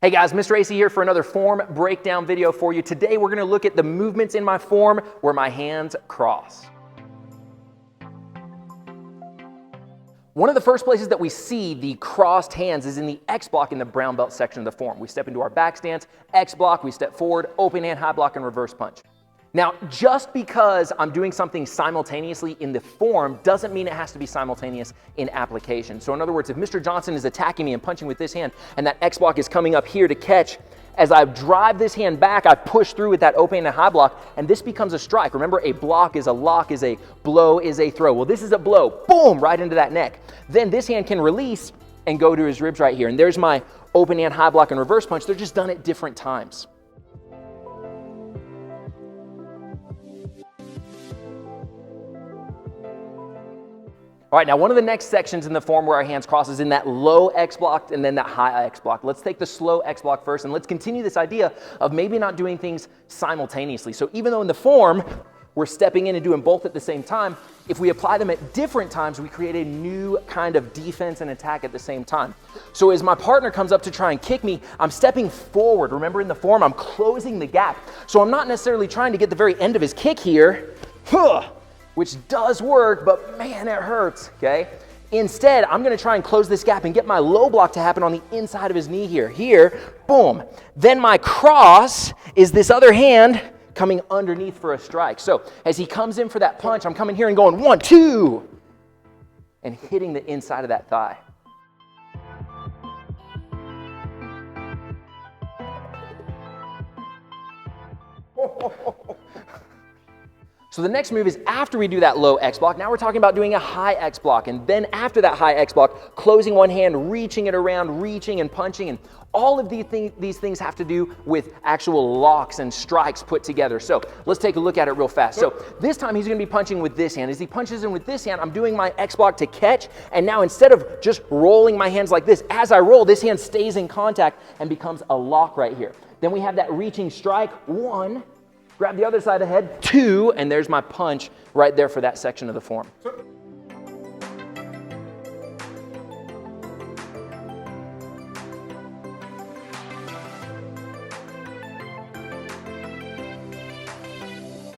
Hey guys, Mr. AC here for another form breakdown video for you. Today we're gonna look at the movements in my form where my hands cross. One of the first places that we see the crossed hands is in the X block in the brown belt section of the form. We step into our back stance, X block, we step forward, open hand, high block, and reverse punch. Now, just because I'm doing something simultaneously in the form doesn't mean it has to be simultaneous in application. So in other words, if Mr. Johnson is attacking me and punching with this hand and that X block is coming up here to catch, as I drive this hand back, I push through with that open and high block, and this becomes a strike. Remember, a block is a lock, is a blow, is a throw. Well, this is a blow, boom, right into that neck. Then this hand can release and go to his ribs right here. And there's my open hand, high block, and reverse punch. They're just done at different times. All right, now one of the next sections in the form where our hands cross is in that low X block and then that high X block. Let's take the slow X block first and let's continue this idea of maybe not doing things simultaneously. So even though in the form, we're stepping in and doing both at the same time, if we apply them at different times, we create a new kind of defense and attack at the same time. So as my partner comes up to try and kick me, I'm stepping forward. Remember in the form, I'm closing the gap. So I'm not necessarily trying to get the very end of his kick here, which does work, but man, it hurts, okay? Instead, I'm gonna try and close this gap and get my low block to happen on the inside of his knee here. Here, boom. Then my cross is this other hand coming underneath for a strike. So as he comes in for that punch, I'm coming here and going 1, 2, and hitting the inside of that thigh. So the next move is after we do that low X block, now we're talking about doing a high X block. And then after that high X block, closing one hand, reaching it around, reaching and punching. And all of these things have to do with actual locks and strikes put together. So let's take a look at it real fast. So this time he's gonna be punching with this hand. As he punches in with this hand, I'm doing my X block to catch. And now instead of just rolling my hands like this, as I roll, this hand stays in contact and becomes a lock right here. Then we have that reaching strike, 1, grab the other side of the head, 2, and there's my punch right there for that section of the form.